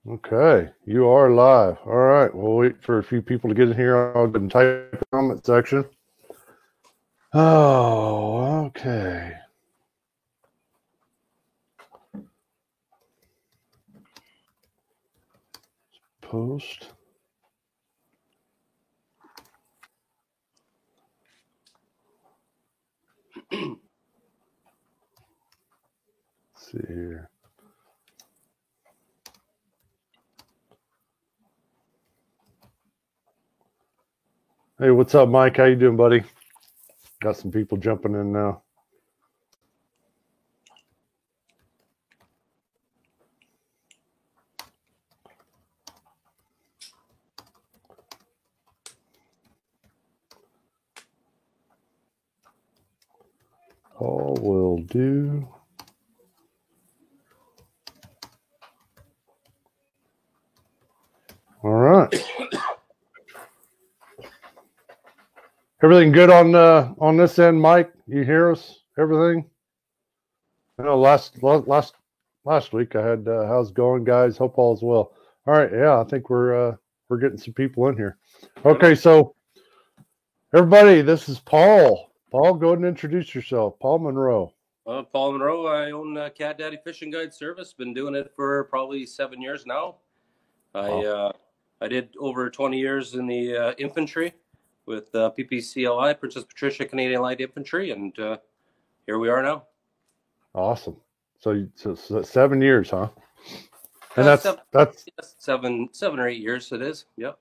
Okay, you are live. All right, we'll wait for a few people to get in here. I'll go and type in the comment section. Oh, okay. Post. Let's see here. Hey, what's up, Mike? How you doing, buddy? Got some people jumping in now. All will do. All right. Everything good on this end, Mike? You hear us? Everything? I know last week I had how's it going, guys? Hope all's well. All right, yeah, I think we're getting some people in here. Okay, so everybody, this is Paul. Paul, go ahead and introduce yourself. Paul Monroe. Paul Monroe. I own Cat Daddy Fishing Guide Service. Been doing it for probably 7 years now. I did over 20 years in the infantry with PPCLI, Princess Patricia Canadian Light Infantry, and here we are now. Awesome. So 7 years, huh? And that's 7 or 8 years. It is. Yep.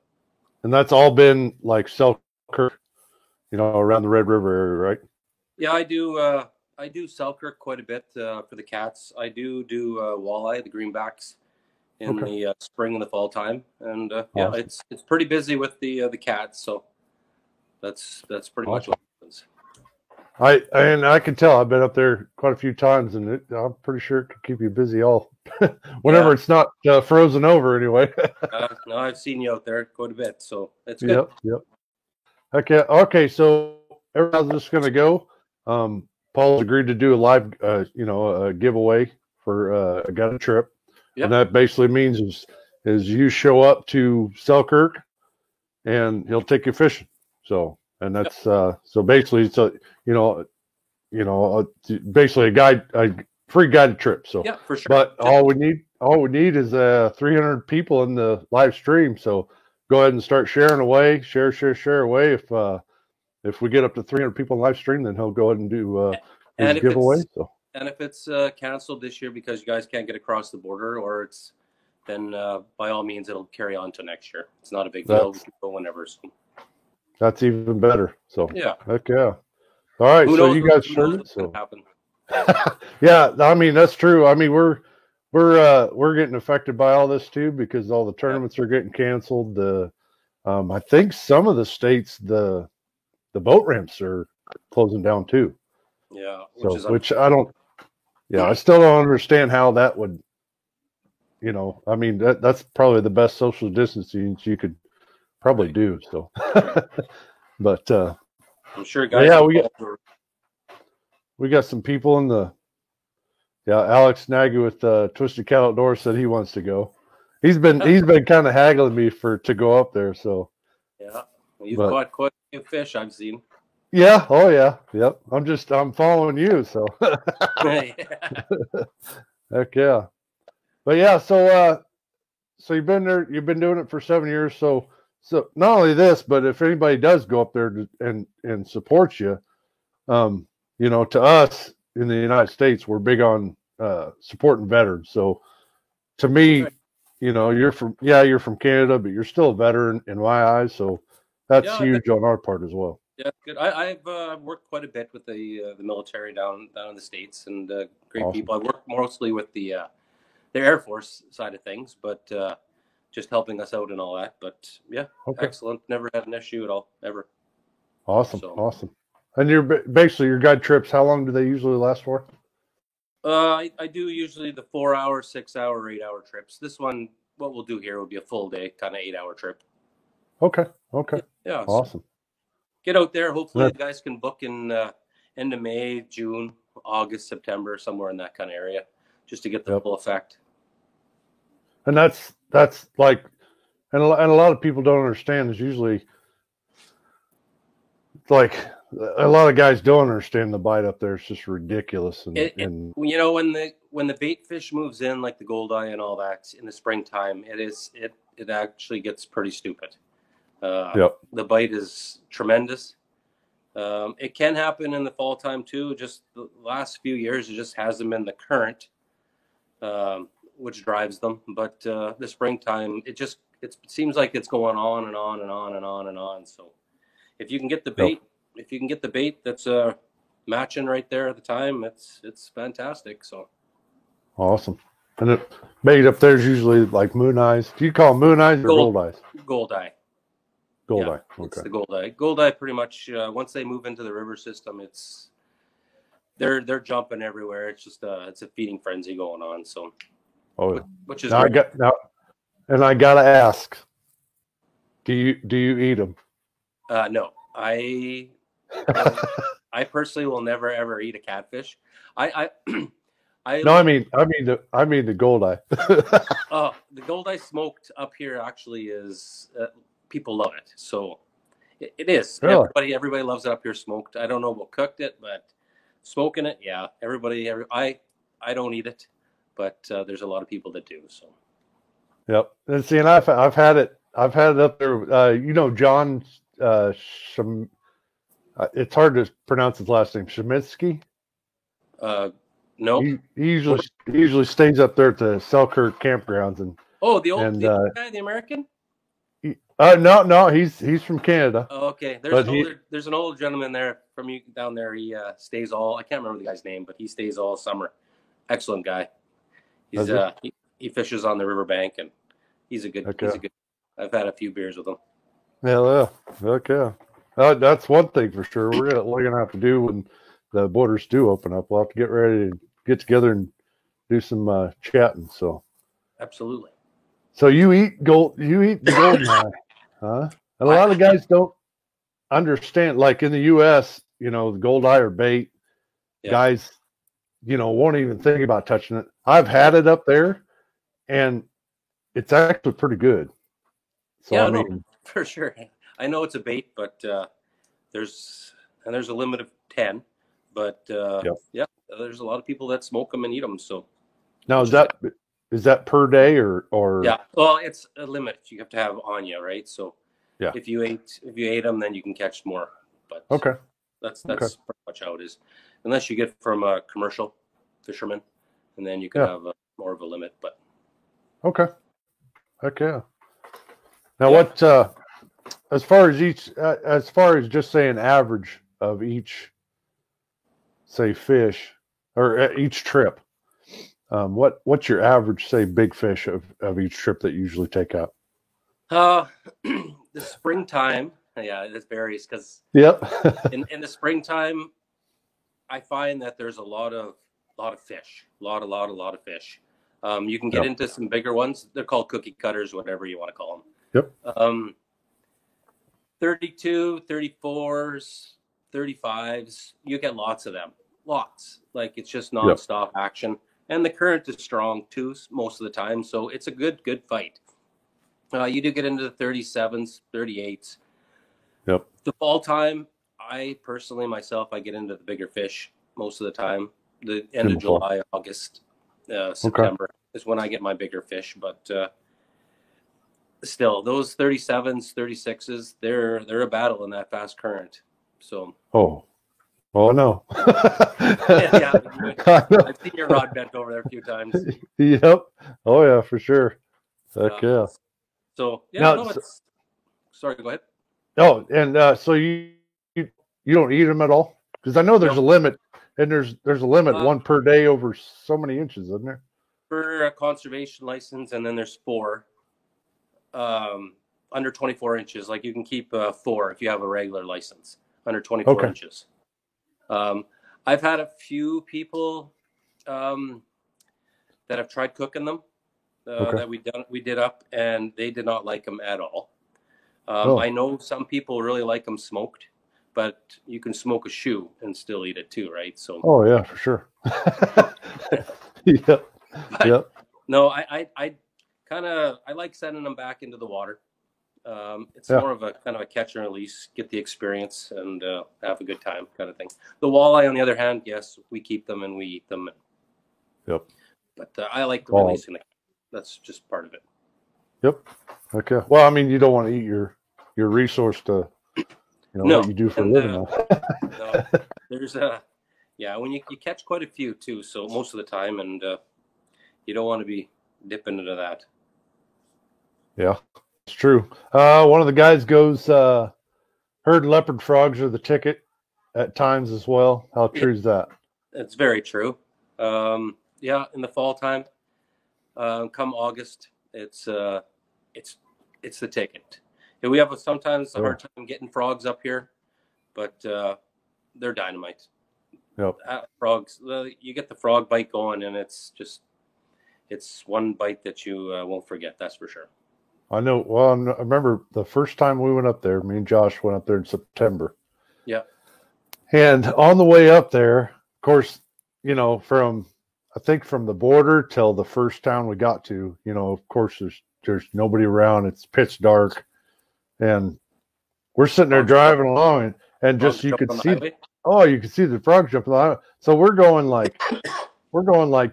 And that's all been like Selkirk, around the Red River area, right? Yeah, I do Selkirk quite a bit for the cats. I do walleye, the greenbacks, in the spring and the fall time, and awesome. Yeah, it's pretty busy with the cats. So that's pretty much what happens. I can tell. I've been up there quite a few times, and I'm pretty sure it could keep you busy all whenever it's not frozen over anyway. No, I've seen you out there quite a bit, so it's good. Yep. Okay. So everyone's just going to go. Paul's agreed to do a live, a giveaway for a Got a Trip, and that basically means is you show up to Selkirk, and he'll take you fishing. So. And that's so basically it's basically a free guided trip. So yeah, for sure. But all we need is 300 people in the live stream. So go ahead and start sharing away, share away. If we get up to 300 people in live stream, then he'll go ahead and do his giveaway. And if it's canceled this year because you guys can't get across the border, or then by all means it'll carry on to next year. It's not a big deal. We can go whenever. So. That's even better. So yeah. Heck yeah. All right. So you guys heard it. So happen. Yeah, I mean that's true. I mean we're getting affected by all this too because all the tournaments are getting canceled. I think some of the states the boat ramps are closing down too. Yeah. Which I don't. Yeah, I still don't understand how that would. I mean that's probably the best social distancing you could probably do so. But I'm sure guys. Yeah, we got some people in the. Yeah, Alex Nagy with Twisted Cat Outdoors said he wants to go. He's been kind of haggling me to go up there. So yeah, you've caught quite a few fish I've seen. Yeah. Oh yeah. Yep. I'm following you. So. Heck yeah. But yeah. So you've been there. You've been doing it for 7 years. So not only this, but if anybody does go up there and support you, to us in the United States, we're big on supporting veterans. So to me, you're from Canada, but you're still a veteran in my eyes. So that's huge on our part as well. Yeah, good. I've worked quite a bit with the military down in the States, and great people. I work mostly with the Air Force side of things, but just helping us out and all that. But yeah, excellent. Never had an issue at all, ever. Awesome. And your guide trips, how long do they usually last for? I do usually the 4 hour, 6 hour, 8 hour trips. This one, what we'll do here will be a full day, kind of 8 hour trip. Okay. Yeah. Awesome. Get out there. Hopefully you guys can book in end of May, June, August, September, somewhere in that kind of area, just to get the full effect. And that's that's like, and a lot of people don't understand is usually like a lot of guys don't understand the bite up there. It's just ridiculous. And you know, when the bait fish moves in, like the goldeye and all that in the springtime, it actually gets pretty stupid. yep. The bite is tremendous. It can happen in the fall time too. Just the last few years, it just hasn't been the current, which drives them. But the springtime, it seems like it's going on and on and on and on and on. So if you can get the bait, if you can get the bait that's matching right there at the time, it's fantastic. So awesome. And the bait up there is usually like moon eyes. Do you call them moon eyes or gold eyes? Goldeye. Gold Yeah, eye. Okay. it's the goldeye. Goldeye pretty much once they move into the river system, they're jumping everywhere. It's just it's a feeding frenzy going on. So, which is now great. And I gotta ask, do you eat them? No, I personally will never ever eat a catfish. I No, I mean the gold eye. Oh, the goldeye smoked up here actually is people love it. So it is. Really? Everybody loves it up here smoked. I don't know about cooked it, but smoking it, yeah. I don't eat it, but there's a lot of people that do. So. Yep. And see, and I've had it up there. You know, John. It's hard to pronounce his last name. Shemitsky. No. He usually stays up there at the Selkirk campgrounds and. Oh, the old guy, the American. No, he's from Canada. Oh, okay. There's an older gentleman there from you down there. He stays all. I can't remember the guy's name, but he stays all summer. Excellent guy. He's he fishes on the riverbank, and he's a good. I've had a few beers with him. Yeah. Okay. That's one thing for sure. We're gonna have to do when the borders do open up. We'll have to get ready to get together and do some chatting. So. Absolutely. So you eat the golden eye, huh? And a lot of guys don't understand. Like in the U.S., you know, the gold eye or bait, guys, you know, won't even think about touching it. I've had it up there, and it's actually pretty good. So yeah, no, for sure. I know it's a bait, but there's a limit of 10. But yeah, there's a lot of people that smoke them and eat them. So now is that per day or? Yeah, well, it's a limit you have to have on you, right? So yeah, if you ate them, then you can catch more. But okay, that's pretty much how it is, unless you get from a commercial fisherman, and then you can have more of a limit. But okay, heck yeah. Now what? As far as just say an average of each, say fish or each trip. What's your average, say, big fish of each trip that you usually take out? The springtime, yeah, it varies because in the springtime, I find that there's a lot of fish, a lot of fish. You can get into some bigger ones. They're called cookie cutters, whatever you want to call them. Yep. 32, 34s, 35s. You get lots of them. Lots. Like it's just nonstop action. And the current is strong too most of the time, so it's a good fight. You do get into the 37s, 38s. Yep. The fall time, I personally myself, I get into the bigger fish most of the time. The end of July, August, September is when I get my bigger fish. But still, those 37s, 36s, they're a battle in that fast current. So. Oh no! yeah, I've seen your rod bent over there a few times. Yep. Oh yeah, for sure. Heck yeah. So yeah, sorry. Go ahead. Oh, and so you don't eat them at all? Because I know there's a limit, and there's a limit one per day over so many inches, isn't there? For a conservation license, and then there's 4 under 24 inches. Like you can keep 4 if you have a regular license under 24 inches. I've had a few people that have tried cooking them that we did up, and they did not like them at all. I know some people really like them smoked, but you can smoke a shoe and still eat it too, right? So. Oh yeah, for sure. Yep. No, I I like sending them back into the water. It's Yeah. more of a kind of a catch and release, get the experience and have a good time kind of thing. The walleye, on the other hand, yes, we keep them and we eat them. Yep. But I like the Well, releasing. That's just part of it. Yep. Okay. Well, I mean, you don't want to eat your resource to, No, what you do for a and living. no, there's when you catch quite a few too, so most of the time, and you don't want to be dipping into that. Yeah, it's true. One of the guys goes, herd leopard frogs are the ticket at times as well. How true is that? It's very true. In the fall time, come August, it's the ticket. And we have sometimes a hard time getting frogs up here, but they're dynamite. Yep. Frogs, you get the frog bite going, and it's one bite that you won't forget. That's for sure. I know. Well, I remember the first time we went up there. Me and Josh went up there in September. Yeah. And on the way up there, of course, from the border till the first town we got to, of course, there's nobody around. It's pitch dark, and we're sitting there driving along, and just you could see. You could see the frogs jumping the highway. So we're going like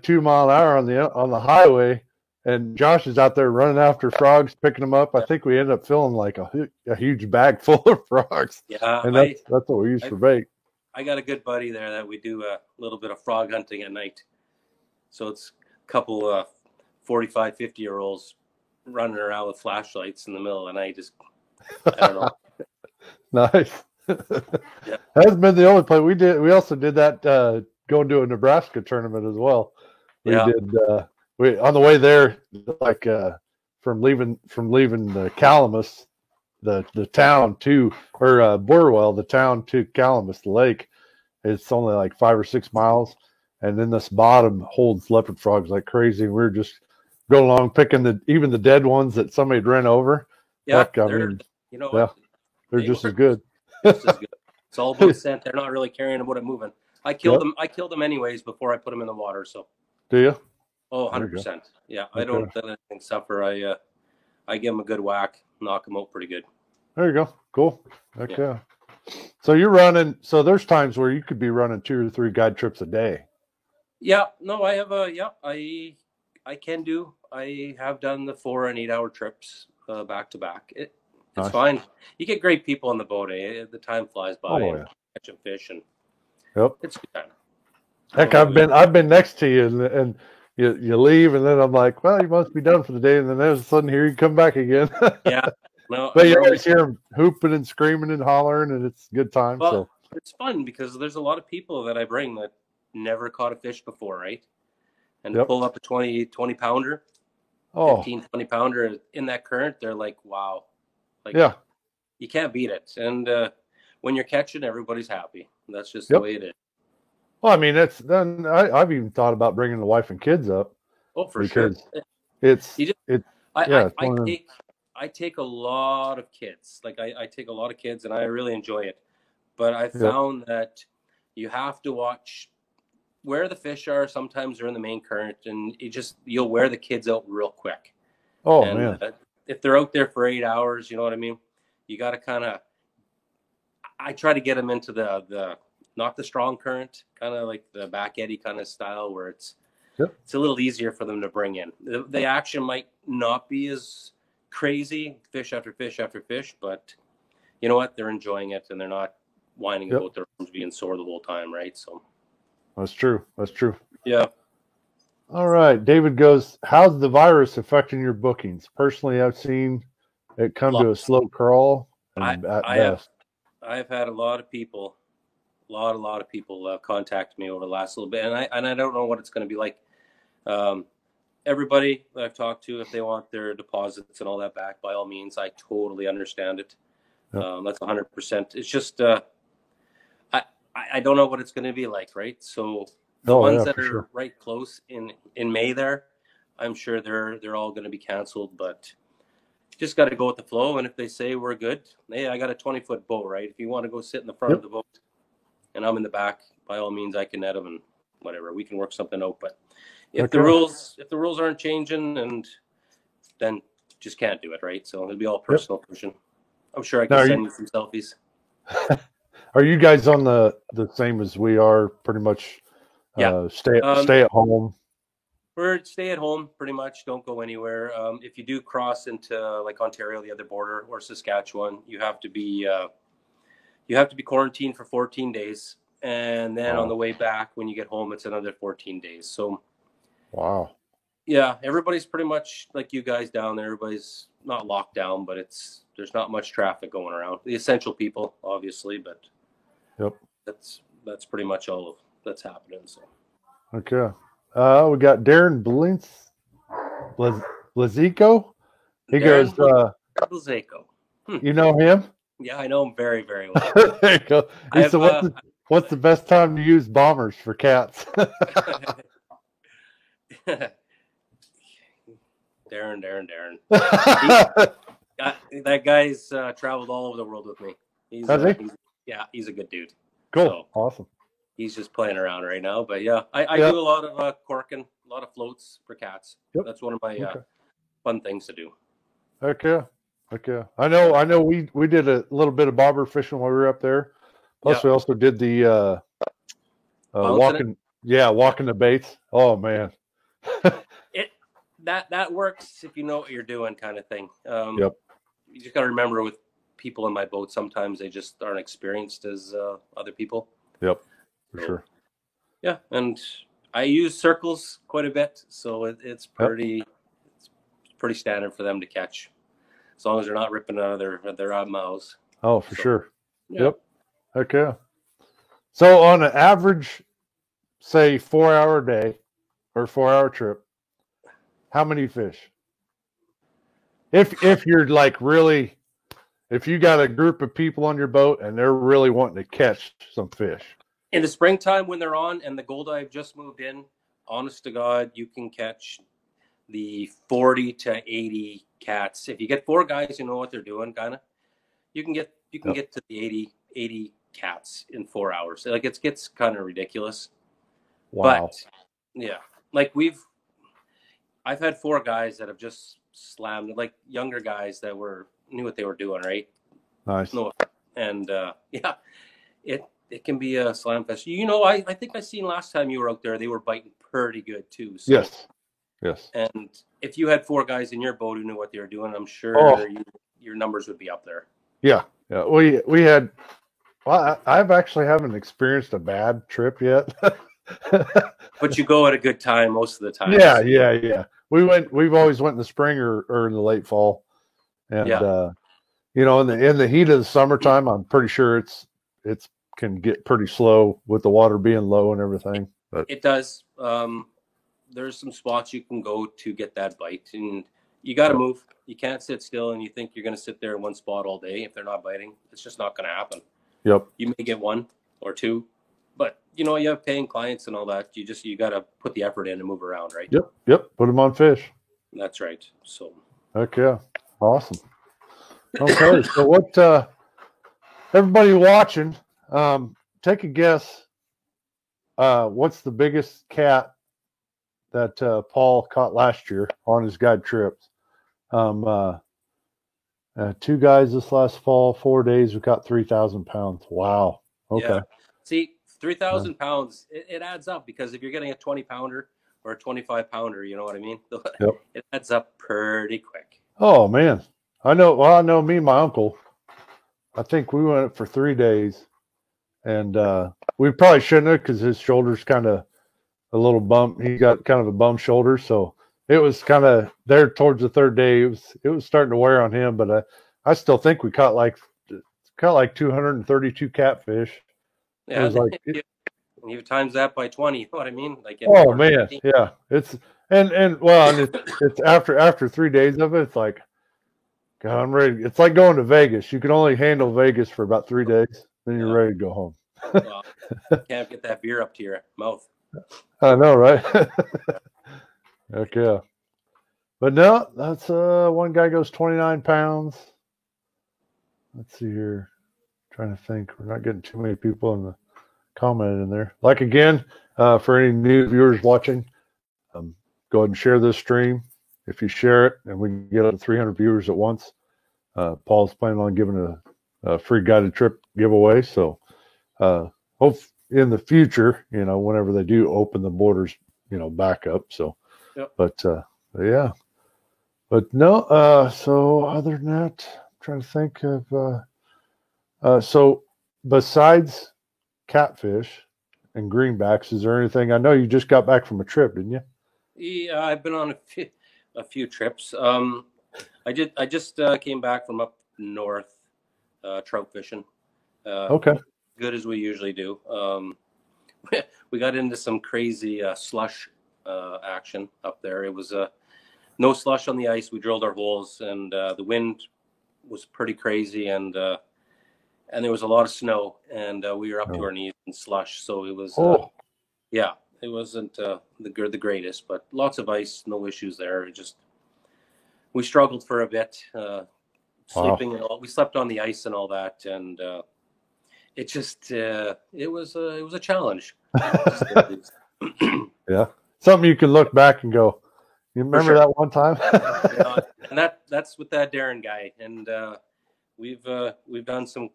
2 mile an hour on the highway, and Josh is out there running after frogs, picking them up. I think we ended up filling like a huge bag full of frogs. Yeah, and that's what we use for bait. I got a good buddy there that we do a little bit of frog hunting at night. So it's a couple 45, 50-year-olds running around with flashlights in the middle of the night. I don't know. Nice. Yeah. That's been the only play we did. We also did that going to a Nebraska tournament as well. We did. We on the way there, like from leaving the Calamus, the town to Burwell, the town to Calamus, the lake. It's only like 5 or 6 miles, and then this bottom holds leopard frogs like crazy. And we were just going along picking even the dead ones that somebody had ran over. Yeah, Heck, I mean, they're just as good. Just as good. It's all about scent. They're not really caring about it moving. I killed them anyways before I put them in the water. So. Do you? Oh, 100%. Yeah, okay. I don't let anything suffer. I give them a good whack, knock them out pretty good. There you go. Cool. Okay. Yeah. So you're running. So there's times where you could be running 2 or 3 guide trips a day. Yeah. No, I have I can do. I have done the 4 and 8 hour trips back to back. It's fine. You get great people on the boat. The time flies by. And catching fish, and it's a good time. Heck, I've been next to you, and you leave, and then I'm like, well, you must be done for the day, and then all of a sudden here you come back again. Yeah. No, but you always hear them hooping and screaming and hollering, and it's a good time. Well, so it's fun because there's a lot of people that I bring that never caught a fish before, right? And to pull up a 20 pounder, 15, 20 pounder in that current, they're like, wow. Like, you can't beat it. And when you're catching, everybody's happy. That's just the way it is. Well, I mean, I've even thought about bringing the wife and kids up. Oh, for sure. I take a lot of kids. Like I take a lot of kids, and I really enjoy it. But I found that you have to watch where the fish are. Sometimes they're in the main current, and you'll wear the kids out real quick. Oh, man. If they're out there for 8 hours, you know what I mean? You got to I try to get them into the not the strong current, kind of like the back eddy kind of style where it's a little easier for them to bring in. The action might not be as crazy, fish after fish after fish, but you know what? They're enjoying it, and they're not whining about their arms being sore the whole time, right? So that's true. Yeah. All right. David goes, how's the virus affecting your bookings? Personally, I've seen it come to a slow crawl. I've had a lot of people contact me over the last little bit, and I don't know what it's going to be like. Everybody that I've talked to, if they want their deposits and all that back, by all means, I totally understand it. That's 100%. It's just I don't know what it's going to be like, right? So the ones that are right close in May there, I'm sure they're all going to be canceled, but just got to go with the flow. And if they say we're good, hey, I got a 20-foot boat, right? If you want to go sit in the front of the boat and I'm in the back, by all means, I can net them and whatever. We can work something out. But if the rules aren't changing and then just can't do it, right? So it'll be all personal fishing. I'm sure I Now, can send you some selfies. are you guys on the same as we are? Pretty much, Yeah. stay at home. We're stay at home pretty much. Don't go anywhere. If you do cross into like Ontario, the other border, or Saskatchewan, you have to be quarantined for 14 days, and then on the way back, when you get home, it's another 14 days. So, wow. Yeah, everybody's pretty much like you guys down there. Everybody's not locked down, but there's not much traffic going around. The essential people, obviously, but Yep. That's pretty much all of that's happening. So. Okay. We got Darren Blazico. He Darren goes, Blazico. You know him? Yeah, I know him very, very well. There you go. He said, what's the best time to use bombers for cats? Darren. That guy's traveled all over the world with me. He's a good dude. Cool. So, awesome. He's just playing around right now. But yeah, I do a lot of corking, a lot of floats for cats. Yep. That's one of my fun things to do. Okay. I know we did a little bit of bobber fishing while we were up there. Plus we also did the walking the baits. Oh man. That works if you know what you're doing, kind of thing. Yep. You just got to remember, with people in my boat, sometimes they just aren't experienced as other people. Yep, for sure. Yeah, and I use circles quite a bit, so it's pretty standard for them to catch, as long as they're not ripping out of their mouths. Oh, for sure. Yeah. Yep. Okay. So on an average, say 4-hour day or 4-hour trip, how many fish? If you're like really, if you got a group of people on your boat and they're really wanting to catch some fish. In the springtime when they're on and the Goldeye just moved in, honest to God, you can catch the 40 to 80 cats. If you get 4 guys who know what they're doing, kind of, you can get to the 80 cats in 4 hours. Like, it gets kind of ridiculous. Wow. But yeah, like I've had 4 guys that have just slammed, like younger guys that knew what they were doing, right? Nice. And yeah, it can be a slam fest. I think I seen last time you were out there, they were biting pretty good too. So. Yes. And if you had 4 guys in your boat who knew what they were doing, I'm sure your numbers would be up there. Yeah. We had. Well, I've actually haven't experienced a bad trip yet. But you go at a good time most of the time. Yeah. We've always went in the spring or in the late fall, and in the heat of the summertime, I'm pretty sure it's can get pretty slow with the water being low and everything. But it does. There's some spots you can go to get that bite, and you got to move. You can't sit still and you think you're going to sit there in one spot all day. If they're not biting, it's just not going to happen. Yep. You may get 1 or 2, but you have paying clients and all that. You got to put the effort in and move around, right? Yep. Put them on fish. That's right. So. Okay. Awesome. Okay. So what? Everybody watching, take a guess. What's the biggest cat that Paul caught last year on his guide trips? 2 guys this last fall, 4 days, we caught 3,000 pounds. Wow. Okay. Yeah. See, 3,000 pounds, it adds up, because if you're getting a 20-pounder or a 25-pounder, you know what I mean? Yep. It adds up pretty quick. Oh man, I know. Me and my uncle, I think we went for 3 days, and we probably shouldn't have, because his shoulder's kind of a little bump. He got kind of a bum shoulder, so it was kind of there towards the 3rd day. It was starting to wear on him, but I still think we caught like 232 catfish. Yeah, it was like you times that by 20. You know what I mean? Like, oh man, 15. Yeah. It's it's after 3 days of it. It's like, God, I'm ready. It's like going to Vegas. You can only handle Vegas for about 3 days, then you're ready to go home. Well, you can't get that beer up to your mouth. I know, right? Okay. But no, that's one guy goes 29 pounds. Let's see here. Trying to think. We're not getting too many people in the comment in there. Like, again, for any new viewers watching, go ahead and share this stream. if you share it and we can get up to 300 viewers at once, Paul's planning on giving a free guided trip giveaway. So hope in the future, whenever they do open the borders, back up. So, Yep. But yeah, but no. So other than that, I'm trying to think of. So besides catfish and greenbacks, is there anything? I know you just got back from a trip, didn't you? Yeah, I've been on a few trips. I just came back from up north, trout fishing. Okay. Good as we usually do. We got into some crazy slush action up there. It was no slush on the ice. We drilled our holes, and the wind was pretty crazy, and there was a lot of snow, and we were up to our knees in slush. So it was, yeah, it wasn't the greatest, but lots of ice, no issues there. We struggled for a bit, sleeping and all. We slept on the ice and all that, and it just it was a challenge. Yeah, something you can look back and go, you remember that one time? And that's with that Darren guy, and we've done some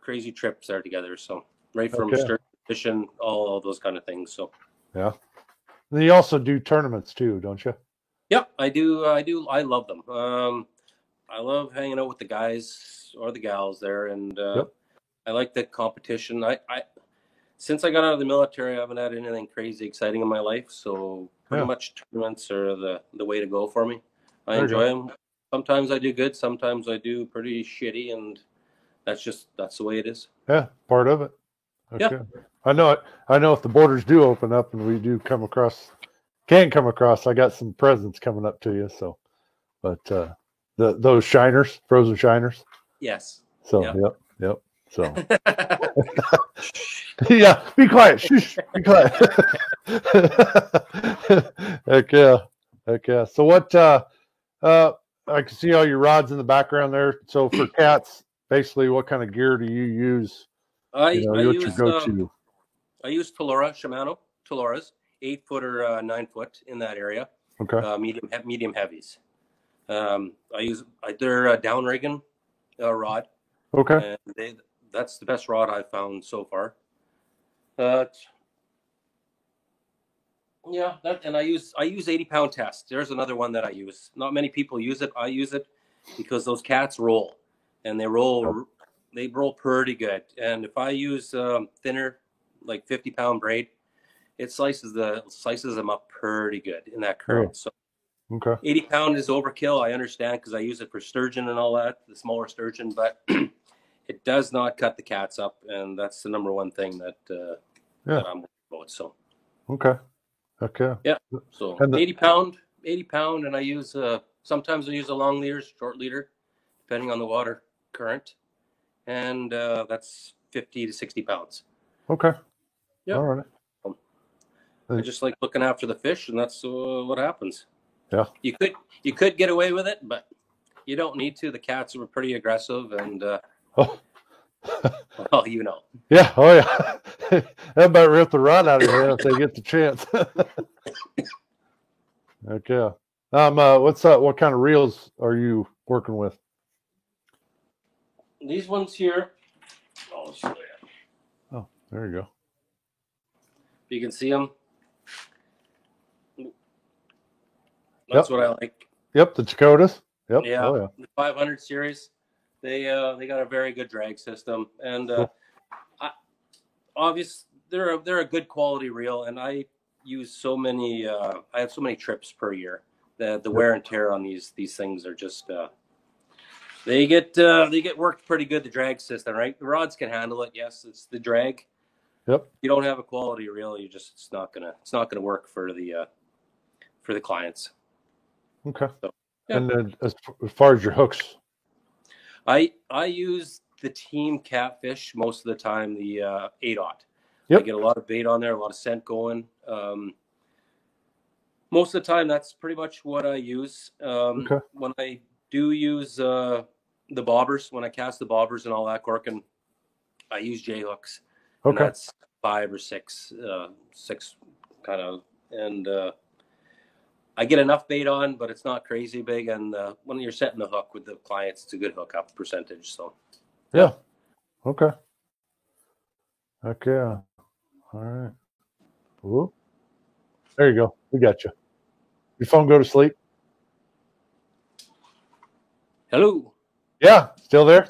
crazy trips there together. So right from sturgeon fishing, all those kind of things. So yeah, and you also do tournaments too, don't you? Yeah, I do. I love them. I love hanging out with the guys or the gals there, and I like the competition. I since I got out of the military, I haven't had anything crazy exciting in my life, so pretty much tournaments are the way to go for me. I enjoy them. Sometimes I do good, sometimes I do pretty shitty, and that's the way it is. Yeah, part of it. Okay. Yeah. I know it. I know if the borders do open up and we do come across, I got some presents coming up to you. So, but those shiners, frozen shiners. Yes. So yep. So yeah, be quiet. Shh, be quiet. Heck yeah. So what? I can see all your rods in the background there. So for cats, basically, what kind of gear do you use? I what's your go-to? I use Shimano Taloras, 8-foot or 9-foot in that area. Okay. Medium heavies. They're downrigging rod. Okay. And that's the best rod I've found so far. And I use 80-pound test. There's another one that I use. Not many people use it. I use it because those cats roll, and they roll pretty good. And if I use thinner, like 50-pound braid, it slices them up pretty good in that current. So 80-pound is overkill. I understand because I use it for sturgeon and all that, the smaller sturgeon, but it does not cut the cats up, and that's the number one thing that I'm worried about. So yeah. So 80-pound, and I use sometimes I use a long leader, short leader, depending on the water current, and that's 50 to 60 pounds. Okay. Yeah. All right. I just like looking after the fish, and that's what happens. Yeah. You could get away with it, but you don't need to. The cats are pretty aggressive, and well, you know. Yeah. Oh yeah. That about rip the rod out of your hand if they get the chance. Okay. What's that? What kind of reels are you working with? These ones here. I'll show you. Oh, there you go. You can see them. That's what I like. Yep, the Dakotas. Yep. Yeah. Oh, yeah. The 500 series. They got a very good drag system, and obviously they're a good quality reel, and I use so many. I have so many trips per year. The wear and tear on these things are just. They get worked pretty good. The drag system, right? The rods can handle it. Yes, it's the drag. Yep. You don't have a quality reel. It's not gonna work for the clients. Okay. So, yeah. And then as far as your hooks, I use the Team Catfish most of the time. The 8-aught. Yep. I get a lot of bait on there, a lot of scent going. Most of the time, that's pretty much what I use. When I do use the bobbers, when I cast the bobbers and all that corking, I use J hooks. Okay. And that's 5 or 6 kind of, and I get enough bait on, but it's not crazy big. And when you're setting the hook with the clients, it's a good hookup percentage. So yeah. Okay. Okay. All right. Whoop. There you go. We got you. Your phone go to sleep? Hello. Yeah. Still there?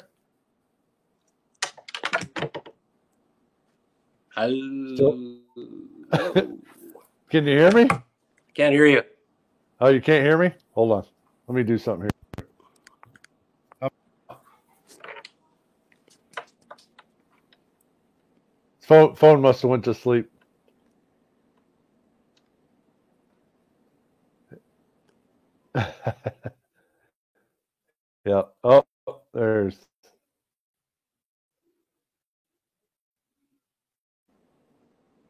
Hello. Hello. Can you hear me? Can't hear you. Oh, you can't hear me? Hold on. Let me do something here. Phone must have went to sleep. Yeah. Oh, there's.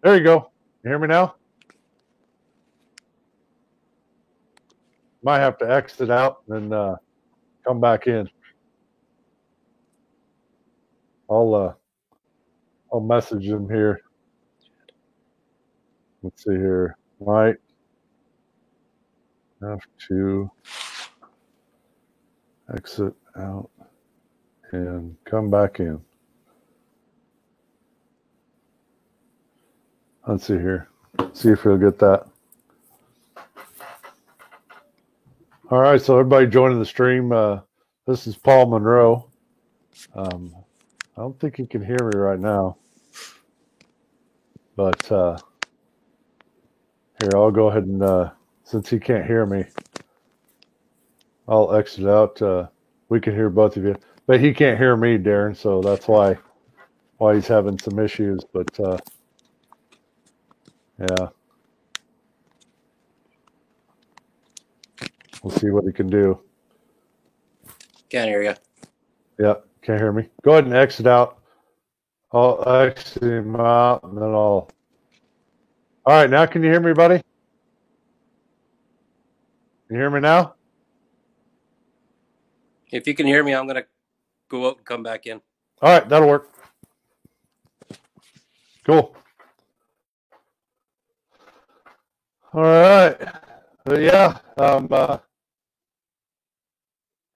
There you go. You hear me now? Might have to exit out and come back in. I'll message him here. Let's see here. Might have to exit out and come back in. Let's see here. See if he'll get that. All right, so everybody joining the stream. This is Paul Monroe. I don't think he can hear me right now, but here, I'll go ahead and since he can't hear me, I'll exit out. We can hear both of you, but he can't hear me, Darren. So that's why he's having some issues. But yeah, we'll see what he can do. Can't hear you. Yeah, can't hear me. Go ahead and exit out. I'll exit him out, and then I'll. All right, now can you hear me, buddy? You hear me now? If you can hear me, I'm going to go out and come back in. All right, that'll work. Cool. All right. Yeah.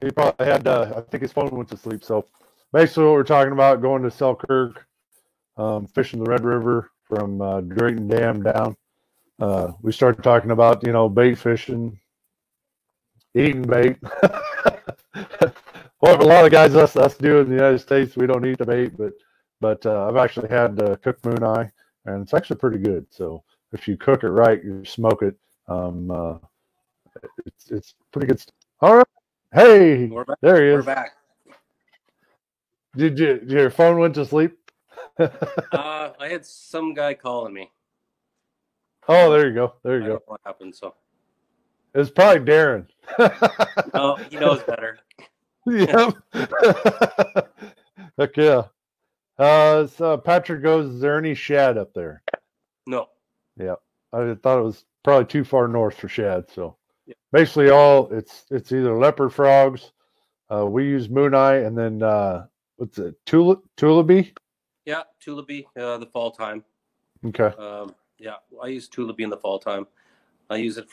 He probably had. I think his phone went to sleep. So basically, what we're talking about going to Selkirk, fishing the Red River from Drayton Dam down. We started talking about bait fishing, eating bait. Well, a lot of guys us do in the United States, we don't eat the bait, but I've actually had cooked moon eye, and it's actually pretty good. So if you cook it right, you smoke it. It's pretty good stuff. All right. Hey, there he is. We're back. Did your phone went to sleep? I had some guy calling me. Oh, there you go. There you I go. don't know what happened. So it's probably Darren. no, he knows better. Yep. Heck yeah. So Patrick goes, is there any shad up there? No. Yeah. I thought it was probably too far north for shad. So yeah. Basically it's either leopard frogs. We use moon eye, and then what's it? Tullaby? Yeah, Tullaby, the fall time. Okay. Yeah, I use Tullaby in the fall time. I use it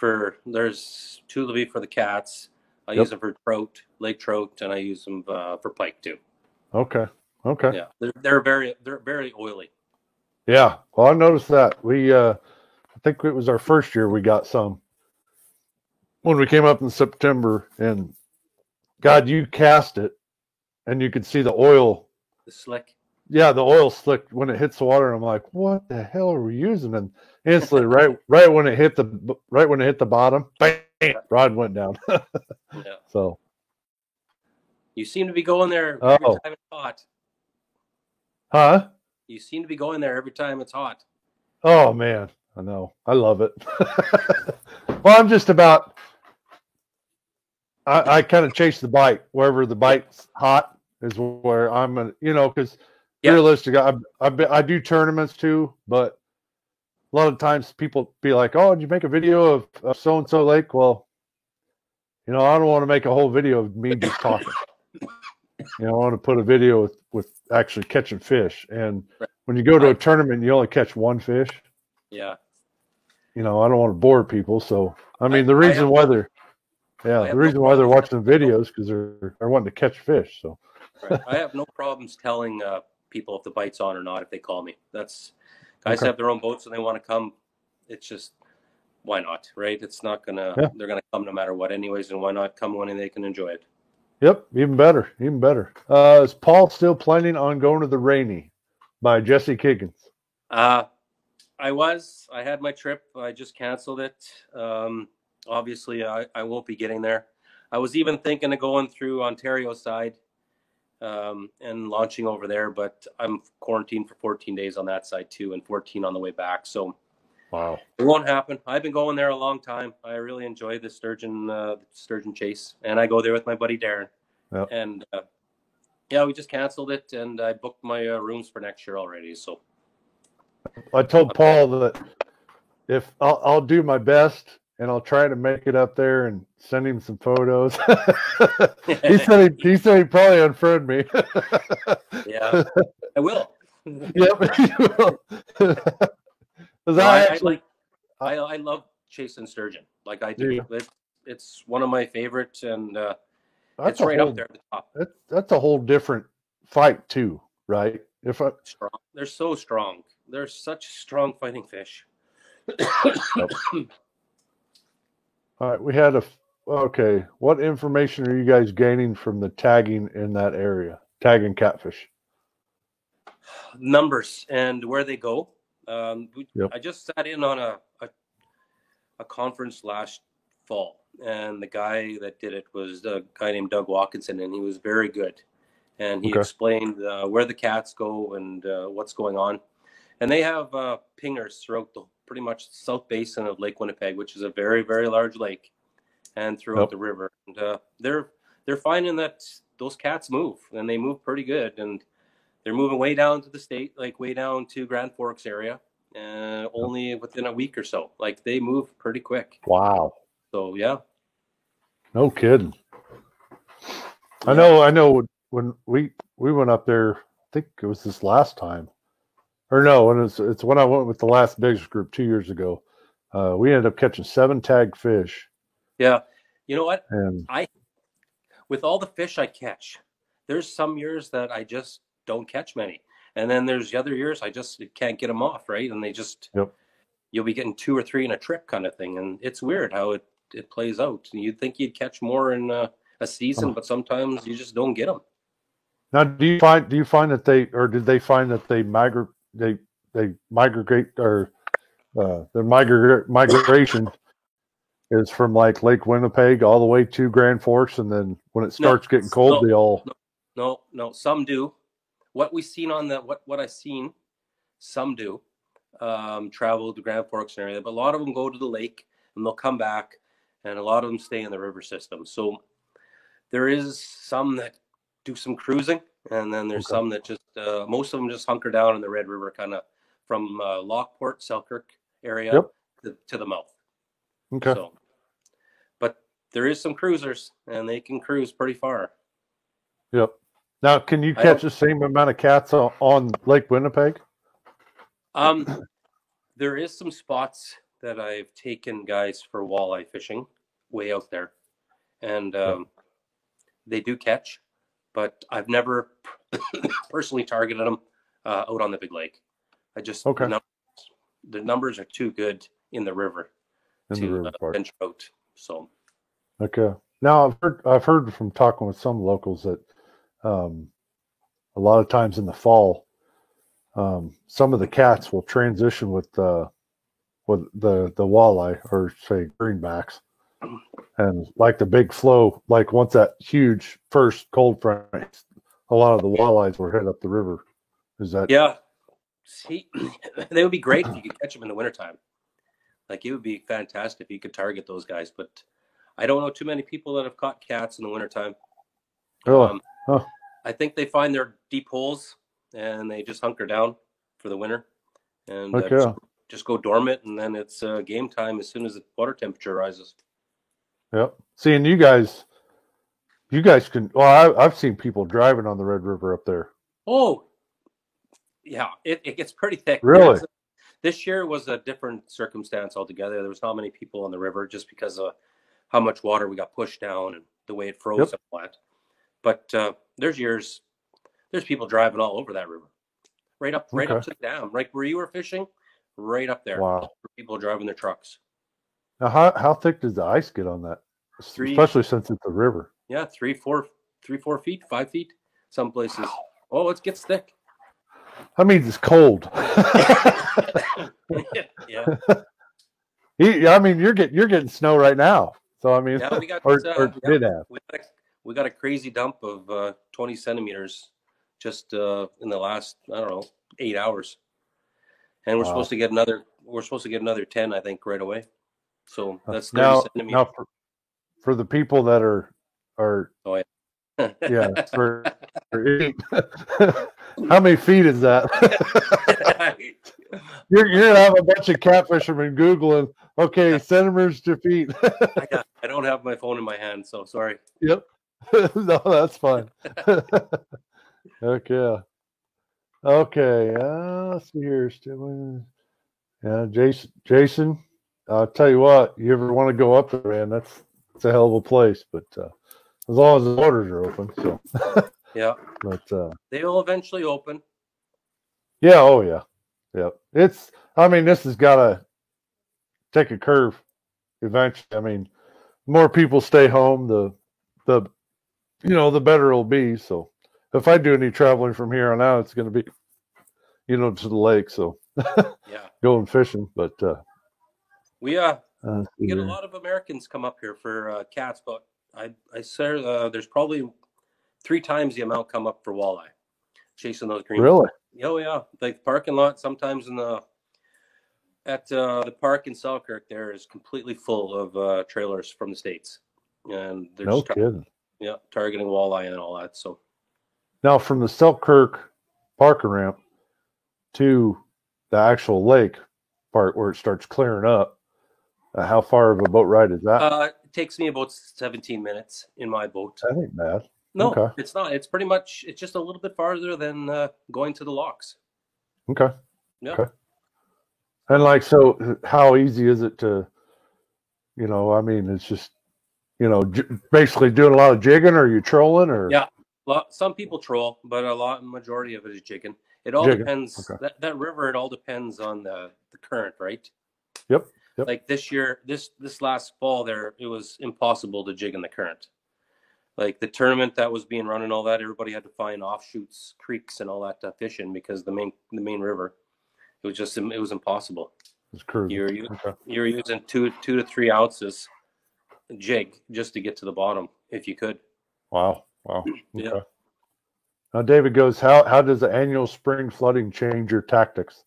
there's Tullaby for the cats. I use it for trout, lake trout, and I use them for pike too. Okay. Yeah, they're very oily. Yeah. Well, I noticed that. We I think it was our first year we got some when we came up in September, and God, you cast it, and you could see the oil. The slick. Yeah, the oil slick when it hits the water. And I'm like, what the hell are we using? And instantly, right when it hit the bottom, bam, rod went down. Yeah. So you seem to be going there every time it's hot. Huh? You seem to be going there every time it's hot. Oh man, I know. I love it. Well, I'm just about. I kind of chase the bite wherever the bite's hot is where I'm gonna, because realistic. I do tournaments too, but a lot of times people be like, "Oh, did you make a video of so and so lake?" Well, I don't want to make a whole video of me just talking. I want to put a video with actually catching fish. And when you go to a tournament, you only catch one fish. Yeah. I don't want to bore people. So, I mean, the I reason have why no- they're, yeah, I the have no reason why they're problems. watching videos because they're wanting to catch fish. So, Right. I have no problems telling people if the bite's on or not if they call me. That's guys okay, have their own boats and they want to come. It's just why not, right? It's not gonna. yeah, They're gonna come no matter what, anyways. And why not come when they can enjoy it? yep, even better, even better. Is Paul still planning on going to the Rainy by Jesse Kiggins? Uh I had my trip. I just canceled it. Obviously, I won't be getting there. I was even thinking of going through Ontario side and launching over there, but I'm quarantined for 14 days on that side too, and 14 on the way back. So Wow. it won't happen. I've been going there a long time. I really enjoy the sturgeon chase, and I go there with my buddy Darren. Yep. And yeah, we just canceled it, and I booked my rooms for next year already. So I told Paul that if I'll do my best and I'll try to make it up there and send him some photos. he said he probably unfriend me. yeah, I will. Yep. He will. 'Cause I love chasing sturgeon like I do. Yeah. It's one of my favorites, and That's it's right up there at the top. That's a whole different fight too, right? Strong. They're so strong. They're such strong fighting fish. All right, we had okay. What information are you guys gaining from the tagging in that area? Tagging catfish. Numbers and where they go. Yep. I just sat in on a conference last fall, and the guy that did it was a guy named Doug Watkinson, and he was very good. And he explained where the cats go and what's going on. And they have pingers throughout pretty much south basin of Lake Winnipeg, which is a very, very large lake, and throughout the river. And they're finding that those cats move, and they move pretty good. And they're moving way down to the state, like way down to Grand Forks area, only within a week or so. Like they move pretty quick. Wow. So yeah. No kidding. Yeah. I know. When we went up there, I think it was this last time, or no, it's when I went with the last biggest group 2 years ago. We ended up catching 7 tagged fish. Yeah, you know what? And with all the fish I catch, there's some years that I just don't catch many, and then there's the other years I just can't get them off, right? And they just you'll be getting 2 or 3 in a trip kind of thing, and it's weird how it plays out. You'd think you'd catch more in a season, but sometimes you just don't get them. Now, do you find that did they find that they migrate or the migration is from like Lake Winnipeg all the way to Grand Forks, and then when it starts getting cold, they all no, some do. What we seen on the what I seen, some do travel to Grand Forks area, but a lot of them go to the lake and they'll come back, and a lot of them stay in the river system. So there is some that do some cruising, and then there's some that just most of them just hunker down in the Red River, kind of from Lockport, Selkirk area to the mouth. Okay. So, but there is some cruisers, and they can cruise pretty far. Yep. Now, can you catch the same amount of cats on Lake Winnipeg? There is some spots that I've taken guys for walleye fishing way out there, and they do catch, but I've never personally targeted them out on the big lake. I just the numbers are too good in the river to venture out. So now I've heard from talking with some locals that a lot of times in the fall, some of the cats will transition with the walleye, or say greenbacks, and like the big flow, like once that huge first cold front, a lot of the walleyes will head up the river. Is that? Yeah. See, they would be great if you could catch them in the wintertime. Like it would be fantastic if you could target those guys, but I don't know too many people that have caught cats in the wintertime. I think they find their deep holes and they just hunker down for the winter and just go dormant, and then it's game time as soon as the water temperature rises. Yep. See, and you guys can. Well, I've seen people driving on the Red River up there. Oh, yeah, it gets pretty thick. Really? This year was a different circumstance altogether. There was not many people on the river just because of how much water we got pushed down and the way it froze Yep. and that. But there's people driving all over that river, right up Okay. to the dam, right where you were fishing, right up there. Wow. People driving their trucks. Now, how thick does the ice get on that? Especially since it's a river. Yeah, 4 feet, 5 feet. Some places. Oh, it gets thick. That means it's cold. Yeah. I mean, you're getting snow right now. So I mean, yeah, we got we got a crazy dump of 20 centimeters just in the last 8 hours, and we're supposed to get another. We're supposed to get another 10, I think, right away. So that's 30 centimeters. Now for the people that are oh yeah. Yeah, how many feet is that? You're gonna have a bunch of catfishermen Googling, okay, centimeters to feet. I don't have my phone in my hand, so sorry. Yep. No, that's fine. Okay. Let's see here. Yeah, Jason, I'll tell you what, you ever want to go up there, man, that's a hell of a place, but as long as the waters are open, so yeah. But they will eventually open. Yeah, oh yeah. Yep. This has gotta take a curve eventually. I mean, more people stay home, the better it'll be. So if I do any traveling from here on out, it's gonna be, to the lake. So yeah. Going fishing. But we get a lot of Americans come up here for cats, but I say there's probably 3 times the amount come up for walleye, chasing those green. Really? Oh yeah, like parking lot sometimes at the park in Selkirk there is completely full of trailers from the States, and they're no kidding. Yeah, targeting walleye and all that. So now from the Selkirk parking ramp to the actual lake part where it starts clearing up, how far of a boat ride is that? It takes me about 17 minutes in my boat. That ain't bad. No, okay. It's not. It's pretty much, it's just a little bit farther than going to the locks. Okay. Yeah. Okay. And so how easy is it to, it's just, basically doing a lot of jigging, or are you trolling, or? Yeah. Some people troll, but majority of it is jigging. It all depends. Okay. That river, it all depends on the current, right? Yep. Like this year, this last fall there, it was impossible to jig in the current. Like the tournament that was being run and all that, everybody had to find offshoots, creeks, and all that to fish in because the main river, it was impossible. It's cruising. You're using 2 to 3 ounces jig just to get to the bottom if you could. Wow. Okay. Yeah. Now David goes, how does the annual spring flooding change your tactics?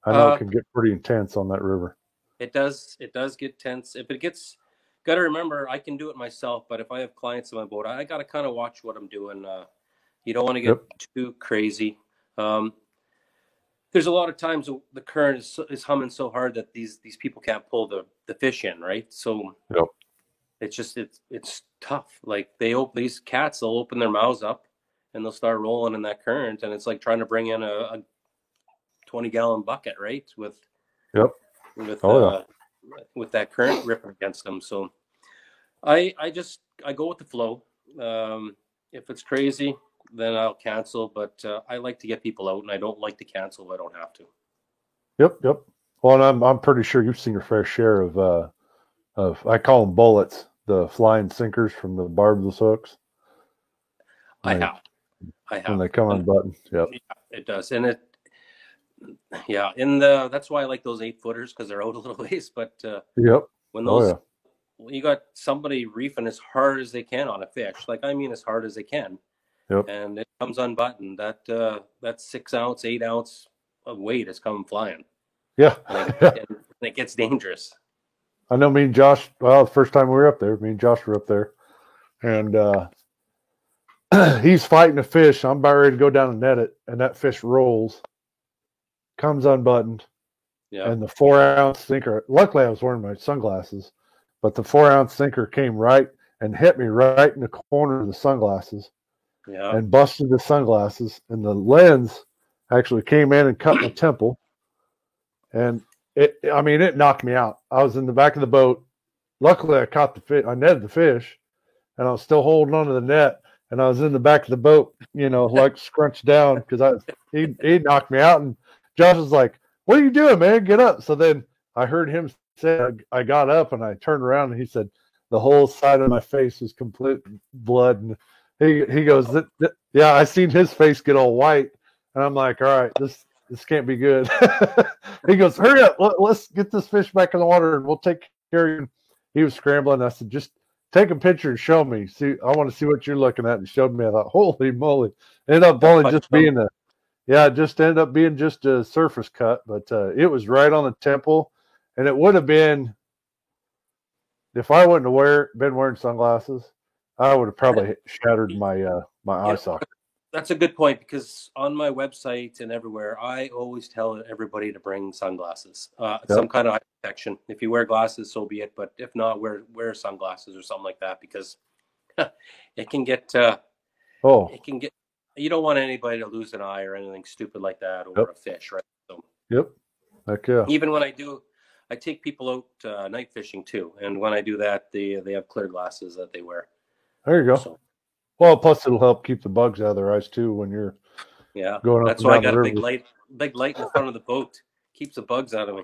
I know it can get pretty intense on that river. It does get tense. If it gets, got to remember, I can do it myself, but if I have clients in my boat, I got to kind of watch what I'm doing. You don't want to get too crazy. There's a lot of times the current is humming so hard that these people can't pull the fish in, right? So it's just it's tough. Like these cats, they'll open their mouths up and they'll start rolling in that current, and it's like trying to bring in a 20-gallon bucket, right? With that current ripping against them. So I go with the flow. If it's crazy, then I'll cancel. But I like to get people out, and I don't like to cancel if I don't have to. Yep. Well, and I'm pretty sure you've seen your fair share of I call them bullets, the flying sinkers from the barbless hooks. I have. When they come unbuttoned. Yep. Yeah, it does, and that's why I like those 8-footers because they're out a little ways. But when those, you got somebody reefing as hard as they can on a fish, as hard as they can, and it comes unbuttoned. That 6 ounce, 8 ounce of weight is coming flying. Yeah, and it gets dangerous. I know. Me and Josh. Well, the first time we were up there, me and Josh were up there, and he's fighting a fish. I'm about ready to go down and net it, and that fish rolls, comes unbuttoned, and the 4-ounce sinker. Luckily, I was wearing my sunglasses, but the 4-ounce sinker came right and hit me right in the corner of the sunglasses, and busted the sunglasses, and the lens actually came in and cut my temple. and I mean, it knocked me out. I was in the back of the boat. Luckily, I caught the fish. I netted the fish, and I was still holding onto the net. And I was in the back of the boat, like scrunched down because he knocked me out. And Josh was like, "What are you doing, man? Get up!" So then I heard him say, I got up and I turned around and he said, the whole side of my face was complete blood. And he goes, "Yeah, I seen his face get all white." And I'm like, "All right, this can't be good." He goes, "Hurry up, let's get this fish back in the water and we'll take care of you." He was scrambling. I said, "Just take a picture and show me. See, I want to see what you're looking at." And he showed me. I thought, "Holy moly!" Ended up only just being it just ended up being just a surface cut, but it was right on the temple, and it would have been if I wouldn't have been wearing sunglasses, I would have probably shattered my eye socket. That's a good point because on my website and everywhere, I always tell everybody to bring sunglasses, some kind of eye protection. If you wear glasses, so be it. But if not, wear sunglasses or something like that because it can get. It can get. You don't want anybody to lose an eye or anything stupid like that over a fish, right? So. Yep. Heck yeah. Even when I take people out night fishing too, and when I do that, they have clear glasses that they wear. There you go. So, well, plus it'll help keep the bugs out of their eyes too when you're going up. That's why I got a big light in the front of the boat. Keeps the bugs out of me.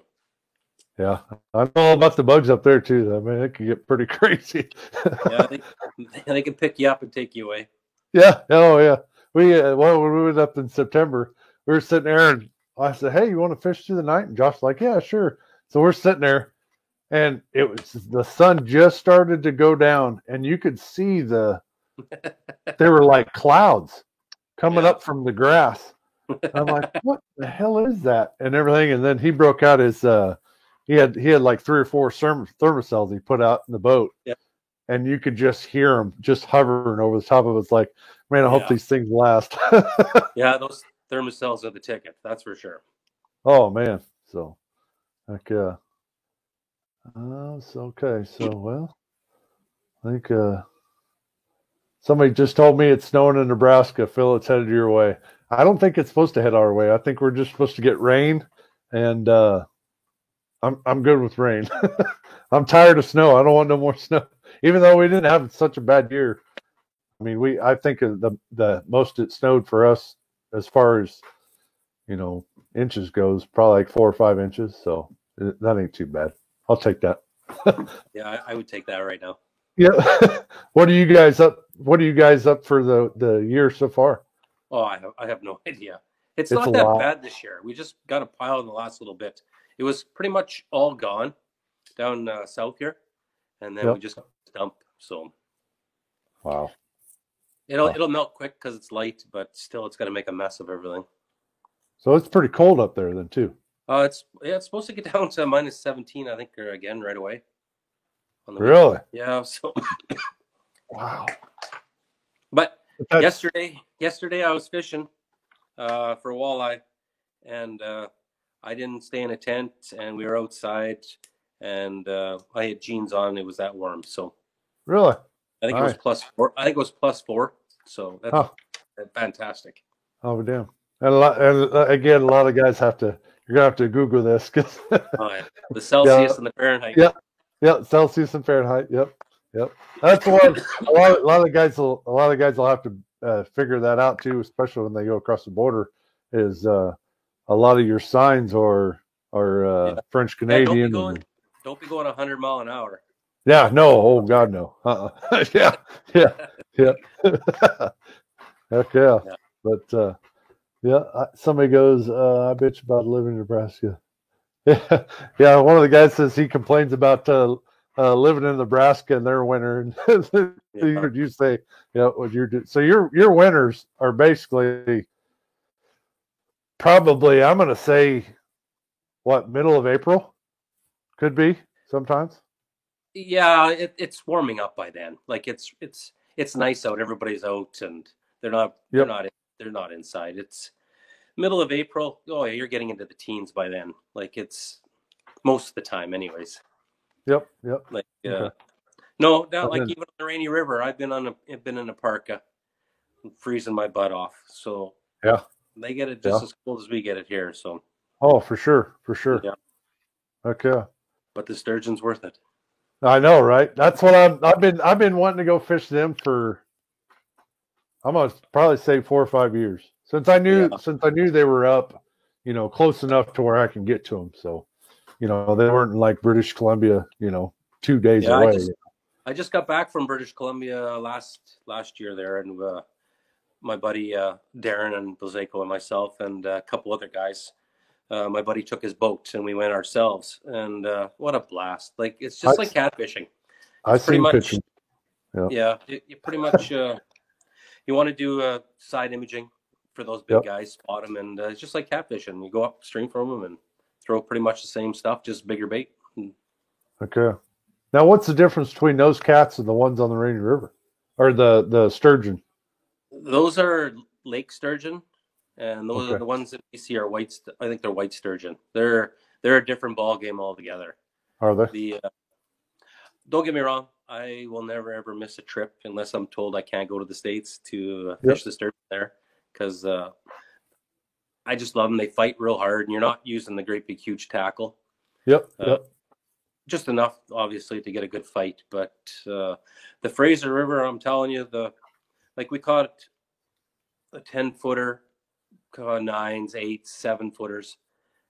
Yeah, I know all about the bugs up there too. I mean, it can get pretty crazy. Yeah, they can pick you up and take you away. Yeah. Oh yeah. When we went up in September, we were sitting there and I said, "Hey, you want to fish through the night?" And Josh's like, "Yeah, sure." So we're sitting there, and the sun just started to go down, and you could see they were like clouds coming up from the grass. I'm like, "What the hell is that?" And everything. And then he broke out his he had like 3 or 4 thermocells he put out in the boat. Yeah. And you could just hear them just hovering over the top of it. It's like, man, I hope these things last. Yeah, those thermocells are the ticket. That's for sure. Oh man, so like okay. So well, I think somebody just told me it's snowing in Nebraska. Phil, it's headed your way. I don't think it's supposed to head our way. I think we're just supposed to get rain, and I'm good with rain. I'm tired of snow. I don't want no more snow. Even though we didn't have such a bad year. I mean, I think the most it snowed for us as far as, inches goes, probably like 4 or 5 inches. So that ain't too bad. I'll take that. Yeah, I would take that right now. Yeah. What are you guys up for the year so far? Oh, I have no idea. It's not that bad this year. We just got a pile in the last little bit. It was pretty much all gone down south here, and then we just dumped. So, wow. It'll melt quick because it's light, but still, it's going to make a mess of everything. So it's pretty cold up there then too. It's supposed to get down to minus 17, I think, again right away. Really? Yeah. So. Wow. But yesterday I was fishing for walleye, and I didn't stay in a tent, and we were outside, and I had jeans on. It was that warm, so. Really? I think it was +4. I think it was +4. So that's fantastic. Oh damn! And again, a lot of guys you're gonna have to Google this because the Celsius and the Fahrenheit. Yeah, Celsius and Fahrenheit. Yep. That's one. A lot of guys will have to figure that out too, especially when they go across the border. Is a lot of your signs are French Canadian. Don't be going 100 miles an hour. Yeah, no. Oh God, no. Yeah. Heck yeah. But somebody goes, I bitch about living in Nebraska. Yeah. One of the guys says he complains about living in Nebraska in their winter. And you say, what you're doing. So your winters are basically probably, I'm going to say, middle of April? Could be sometimes. Yeah, it's warming up by then. Like it's nice out. Everybody's out, and they're not inside. It's middle of April. Oh, you're getting into the teens by then. Like it's most of the time, anyways. Yep. Like no, not like even on the Rainy River. I've been in a parka, freezing my butt off. So yeah, they get it just as cold as we get it here. So Oh, for sure, for sure. Yeah, Okay. but the sturgeon's worth it. I know, right? That's what I've been wanting to go fish them for. I'm gonna probably say 4 or 5 years since I knew Yeah, they were up, close enough to where I can get to them. So, they weren't in like British Columbia, 2 days yeah. away. I just got back from British Columbia last year there, and my buddy Darren and Blazeko and myself and a couple other guys. My buddy took his boat and we went ourselves, and what a blast! Like it's I just like catfishing. I It's pretty seen much pictures. Yeah. yeah. You pretty much you want to do side imaging for those big Yep. guys, spot them, and it's just like catfishing. You go upstream from them and throw pretty much the same stuff, just bigger bait. Okay. Now, what's the difference between those cats and the ones on the Rainy River, or the sturgeon? Those are lake sturgeon, and those Okay. are the ones that we see are white. I think they're white sturgeon. They're a different ball game altogether. Are they? The don't get me wrong, I will never ever miss a trip unless I'm told I can't go to the States to fish the sturgeon there, because I just love them. They fight real hard, and you're not using the great big huge tackle. Yep. Yep. Just enough, obviously, to get a good fight. But the Fraser River, I'm telling you, we caught a 10-footer, caught 9s, 8s, 7-footers,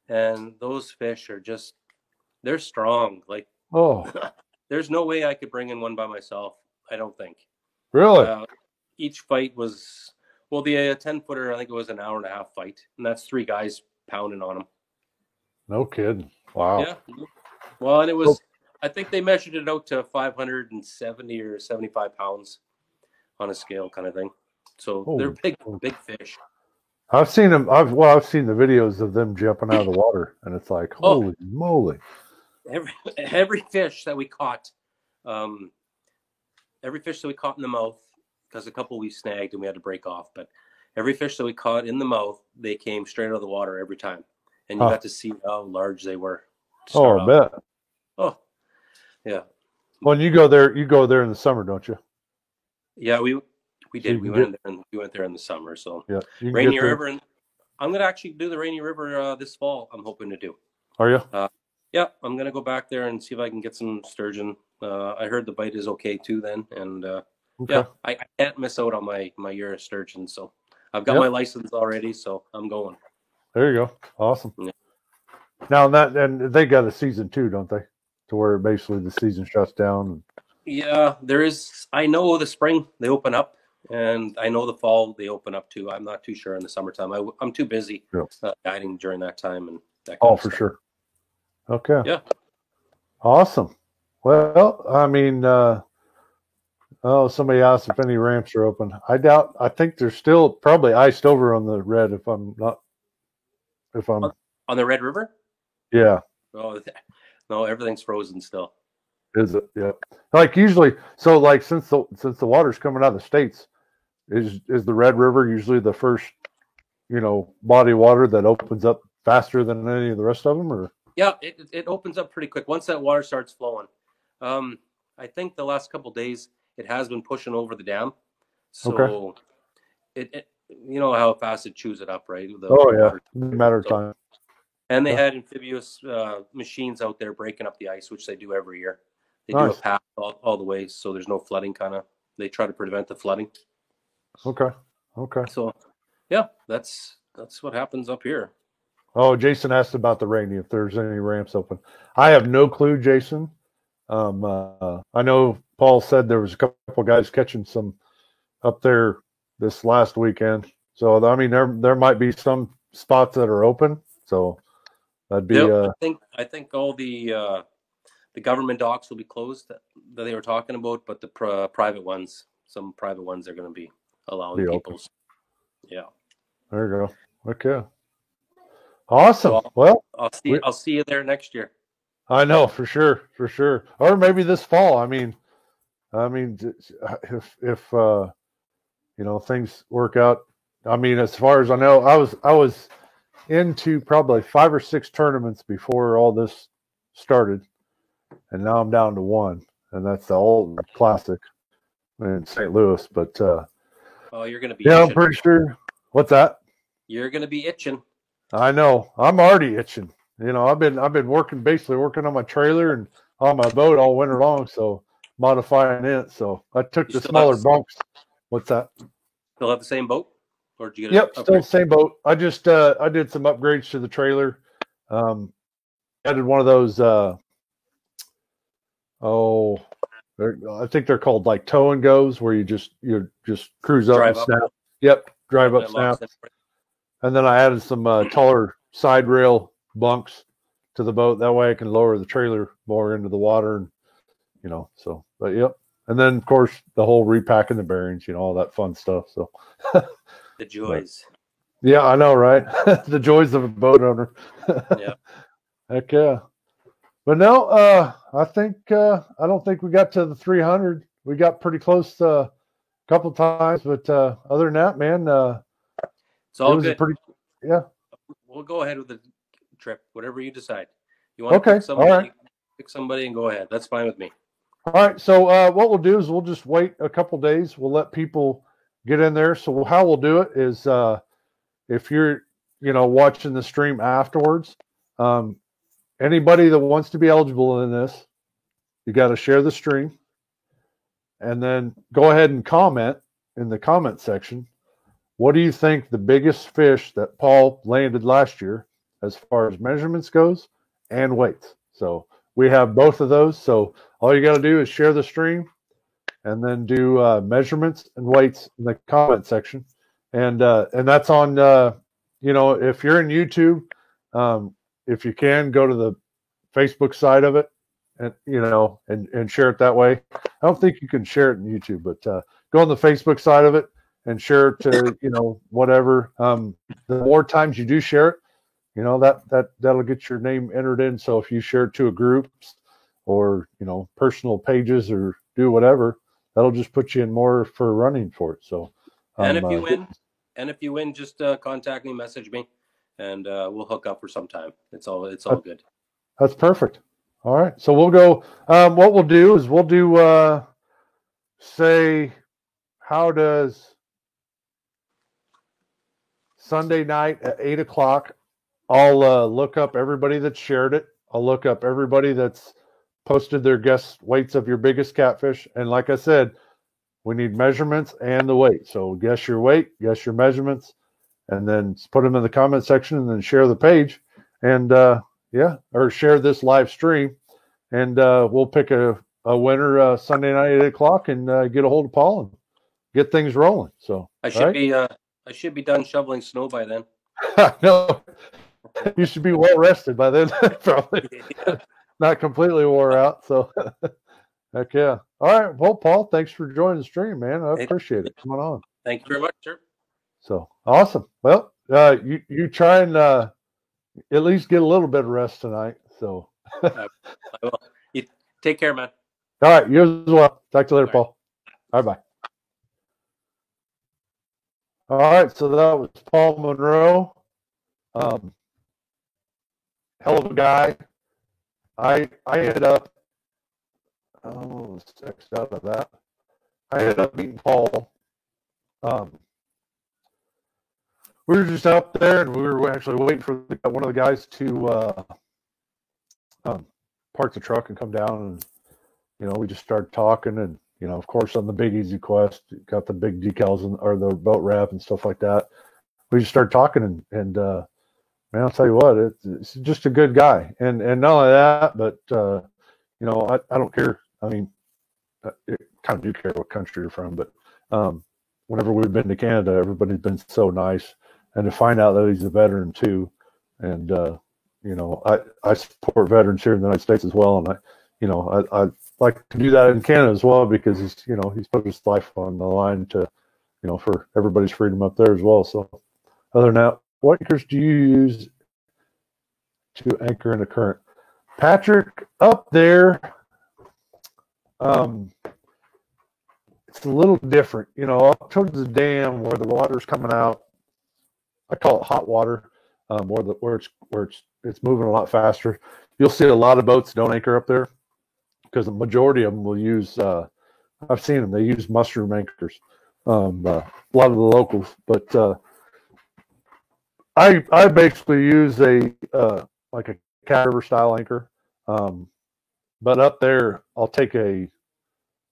and those fish are they're strong. Like, Oh, there's no way I could bring in one by myself, I don't think. really? Each fight was, well, the 10-footer, I think it was an hour and a half fight, and that's 3 guys pounding on them. No kidding. Wow. Yeah. Well, and it was, I think they measured it out to 570 or 75 pounds on a scale kind of thing. So they're big fish. I've seen them. I've seen the videos of them jumping out of the water, and it's like, holy moly! Every fish that we caught, in the mouth, because a couple we snagged and we had to break off, but every fish that we caught in the mouth, they came straight out of the water every time, and you got to see how large they were. Oh, I bet. Oh, yeah. When you go there in the summer, don't you? Yeah, we did. We went there in the summer. So yeah, Rainy River, and I'm gonna actually do the Rainy River this fall. I'm hoping to do. Are you? Yeah, I'm gonna go back there and see if I can get some sturgeon. I heard the bite is okay too. Then, and yeah, I can't miss out on my year of sturgeon. So I've got my license already, so I'm going. There you go. Awesome. Yeah. Now and they got a season too, don't they? To where basically the season shuts down. Yeah, there is. I know the spring they open up, and I know the fall they open up too. I'm not too sure in the summertime. I'm too busy guiding during that time and that. Oh, for sure. Okay. Yeah. Awesome. Well, I mean, somebody asked if any ramps are open. I think they're still probably iced over on the red. If I'm on the Red River. Yeah. Oh no, everything's frozen still. Is it? Yeah. Like usually, so like since the water's coming out of the States, is the Red River usually the first, body of water that opens up faster than any of the rest of them, or? Yeah, it opens up pretty quick once that water starts flowing. I think the last couple of days it has been pushing over the dam, so it you know how fast it chews it up, right? Matter of time. And they had amphibious machines out there breaking up the ice, which they do every year. They do a path all the way, so there's no flooding. They try to prevent the flooding. Okay. So, yeah, that's what happens up here. Oh, Jason asked about the Rainy, if there's any ramps open. I have no clue, Jason. I know Paul said there was a couple guys catching some up there this last weekend. So, I mean, there might be some spots that are open. So that'd be. I think all the government docks will be closed that they were talking about, but the private ones, some private ones, are going to be allowing people. Yeah. There you go. Okay. Awesome. Well, I'll see you there next year. I know, for sure, or maybe this fall. I mean, if things work out. I mean, as far as I know, I was into probably 5 or 6 tournaments before all this started, and now I'm down to 1, and that's the old Classic in St. Louis. But you're gonna be. Yeah, I'm pretty sure. What's that? You're gonna be itching. I know. I'm already itching. I've been basically working on my trailer and on my boat all winter long, so modifying it. So I took You the still have smaller bunks. What's that? still have the same boat, or did you get Yep, an still upgrade? the same boat. I just I did some upgrades to the trailer. Um, added one of those. Oh, I think they're called like tow and goes, where you just cruise up and Drive up, snap. Yep, drive and up, it locks snap. in. And then I added some taller side rail bunks to the boat. That way I can lower the trailer more into the water, and So, but yep. And then of course the whole repacking the bearings, all that fun stuff. So, The but joys. yeah, I know, right? The joys of a boat owner. Yeah. Heck yeah. But no, I don't think we got to the 300. We got pretty close a couple times, but other than that, man, It's it all was a good. pretty yeah. We'll go ahead with the trip, whatever you decide. You want to Okay, all right. pick somebody and go ahead. That's fine with me. All right. So what we'll do is we'll just wait a couple days. We'll let people get in there. So how we'll do it is if you're watching the stream afterwards, um, anybody that wants to be eligible in this, you got to share the stream, and then go ahead and comment in the comment section. What do you think the biggest fish that Paul landed last year, as far as measurements goes and weights? So we have both of those. So all you got to do is share the stream, and then do measurements and weights in the comment section, and that's on. If you're in YouTube, if you can go to the Facebook side of it, and and share it that way. I don't think you can share it in YouTube, but go on the Facebook side of it and share it to whatever. The more times you do share it, that'll get your name entered in. So if you share it to a group or personal pages or do whatever, that'll just put you in more for running for it. So And if you win, just contact me, message me, and we'll hook up for some time. It's all good. That's perfect. All right, so we'll go. What we'll do is we'll do say, how does Sunday night at 8:00? I'll look up everybody that shared it. I'll look up everybody that's posted their guess weights of your biggest catfish. And like I said, we need measurements and the weight. So guess your weight, guess your measurements, and then put them in the comment section, and then share the page, and or share this live stream, and we'll pick a winner Sunday night at 8:00 and get a hold of Paul and get things rolling. So I should be done shoveling snow by then. No, you should be well rested by then, probably. Not completely wore out. So heck yeah. All right. Well, Paul, thanks for joining the stream, man. I appreciate it. Coming on. Thank you very much, sir. So awesome. Well, you try and at least get a little bit of rest tonight. So I will. You take care, man. All right, you as well. Talk to you later, Paul. All right, bye. All right, so that was Paul Monroe. Hell of a guy. I ended up sexed out of that. I ended up meeting Paul. We were just out there, and we were actually waiting for one of the guys to park the truck and come down, and we just started talking, and of course, on the Big Easy Quest, got the big decals or the boat wrap and stuff like that. We just started talking, and man, I'll tell you what, it's just a good guy, and not only that, but I don't care. I mean, I kind of do care what country you're from, but whenever we've been to Canada, everybody's been so nice, and to find out that he's a veteran too, and I support veterans here in the United States as well, and I like to do that in Canada as well, because he's put his life on the line to for everybody's freedom up there as well. So other than that, what anchors do you use to anchor in a current? Patrick, up there, it's a little different. Up towards the dam where the water's coming out, I call it hot water, where it's moving a lot faster. You'll see a lot of boats don't anchor up there, because the majority of them will use. I've seen them; they use mushroom anchors. A lot of the locals, but I basically use a like a Cat River style anchor, but up there I'll take a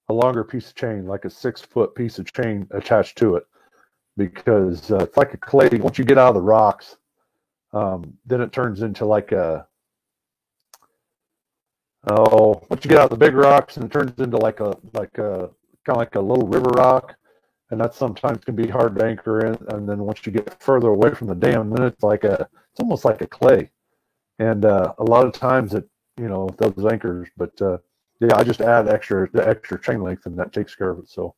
longer piece of chain, like a 6-foot piece of chain attached to it, because it's like a clay. Once you get out of the rocks, then it turns into like once you get out of the big rocks, and it turns into like a kind of like a little river rock, and that sometimes can be hard to anchor in. And then once you get further away from the dam, then it's almost like a clay. And a lot of times those anchors, but yeah, I just add the extra chain length, and that takes care of it. So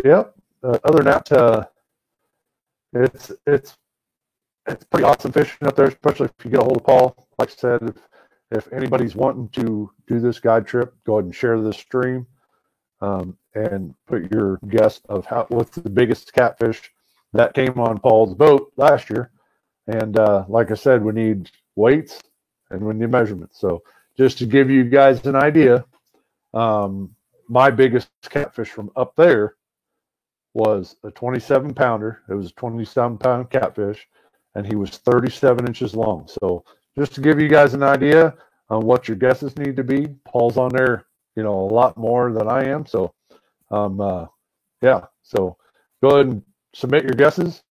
yeah, other than that, it's pretty awesome fishing up there, especially if you get a hold of Paul. Like I said, if anybody's wanting to do this guide trip, go ahead and share this stream, and put your guess of what's the biggest catfish that came on Paul's boat last year. And like I said, we need weights and we need measurements. So just to give you guys an idea, my biggest catfish from up there was a 27-pounder. It was a 27-pound catfish, and he was 37 inches long. So just to give you guys an idea on what your guesses need to be, Paul's on there, a lot more than I am. So, yeah. So go ahead and submit your guesses.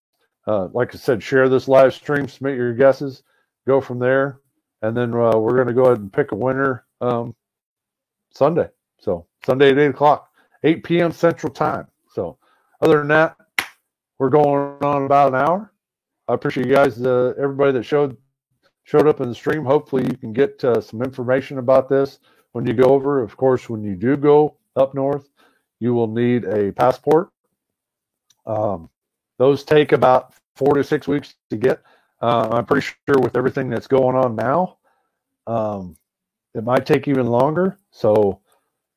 Like I said, share this live stream, submit your guesses, go from there, and then we're going to go ahead and pick a winner Sunday. So Sunday at 8 o'clock, 8 p.m. Central Time. So other than that, we're going on about an hour. I appreciate you guys, everybody that showed up in the stream. Hopefully you can get some information about this when you go over. Of course, when you do go up north, you will need a passport. Those take about 4 to 6 weeks to get. I'm pretty sure with everything that's going on now, it might take even longer. So,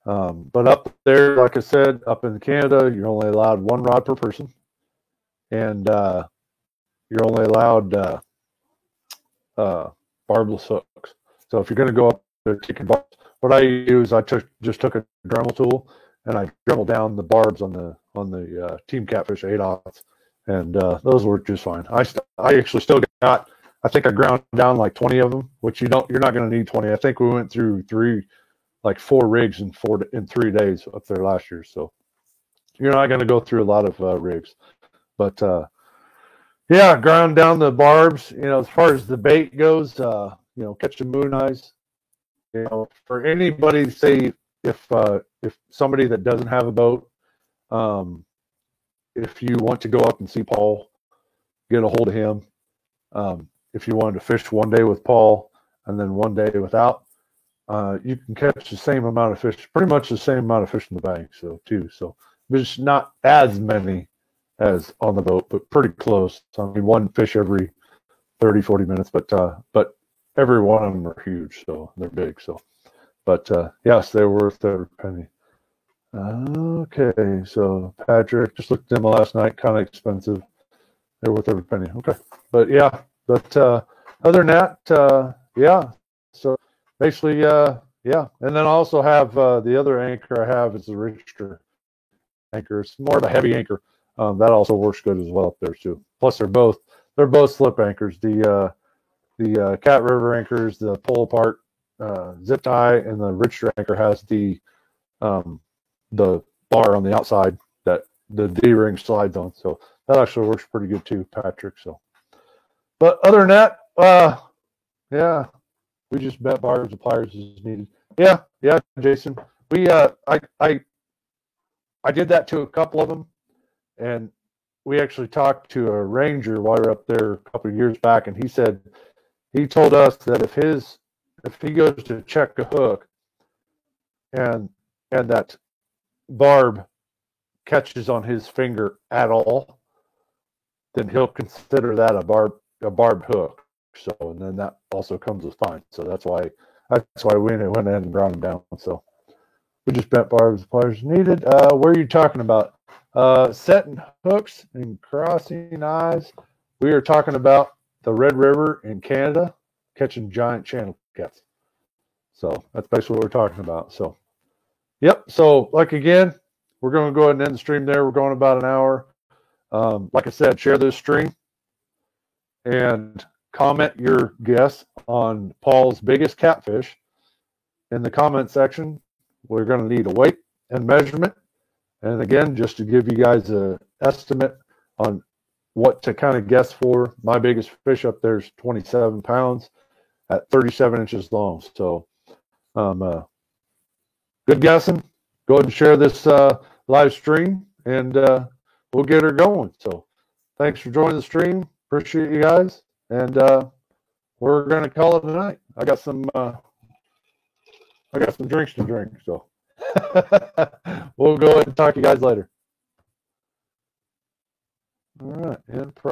but up there, like I said, up in Canada, you're only allowed 1 rod per person, and you're only allowed barbless hooks. So if you're going to go up there taking barbs, what I do is I just took a Dremel tool and I Dremel down the barbs on the Team Catfish 8/0, and those work just fine. I actually still got, I think I ground down like 20 of them, which you're not going to need 20. I think we went through 4 rigs in 3 days up there last year. So you're not going to go through a lot of rigs, but yeah, ground down the barbs. As far as the bait goes, catching moon eyes. For anybody, say if somebody that doesn't have a boat, if you want to go up and see Paul, get a hold of him. If you wanted to fish one day with Paul and then one day without, you can catch the same amount of fish, pretty much the same amount of fish in the bank. So there's not as many as on the boat, but pretty close. I mean, one fish every 30, 40 minutes, but every one of them are huge, so they're big. So, but yes, they're worth every penny. Okay, so Patrick, just looked at them last night, kind of expensive. They're worth every penny. Okay, but yeah, other than that, yeah. So basically, yeah, and then I also have the other anchor I have is the Richter anchor. It's more of a heavy anchor. That also works good as well up there too. Plus, they're both slip anchors. The Cat River anchors, the pull apart zip tie, and the Richter anchor has the bar on the outside that the D-ring slides on. So that actually works pretty good too, Patrick. So, but other than that, yeah, we just bet barbs and pliers as needed. Yeah, Jason. We I did that to a couple of them, and we actually talked to a ranger while we were up there a couple of years back, and he told us that if he goes to check a hook and that barb catches on his finger at all, then he'll consider that a barbed hook. So, and then that also comes with fine. So that's why we went ahead and ground them down. So we just bent barbs, pliers needed. Where are you talking about? Setting hooks and crossing eyes. We are talking about the Red River in Canada, catching giant channel cats. So that's basically what we're talking about. So, yep. So, like again, we're going to go ahead and end the stream there. We're going about an hour. Like I said, share this stream. and comment your guess on Paul's biggest catfish in the comment section. We're going to need a weight and measurement. And again, just to give you guys an estimate on what to kind of guess for, my biggest fish up there is 27 pounds at 37 inches long. So good guessing. Go ahead and share this live stream, and we'll get her going. So thanks for joining the stream. Appreciate you guys. And we're going to call it a night. I got some drinks to drink. So we'll go ahead and talk to you guys later. All right. And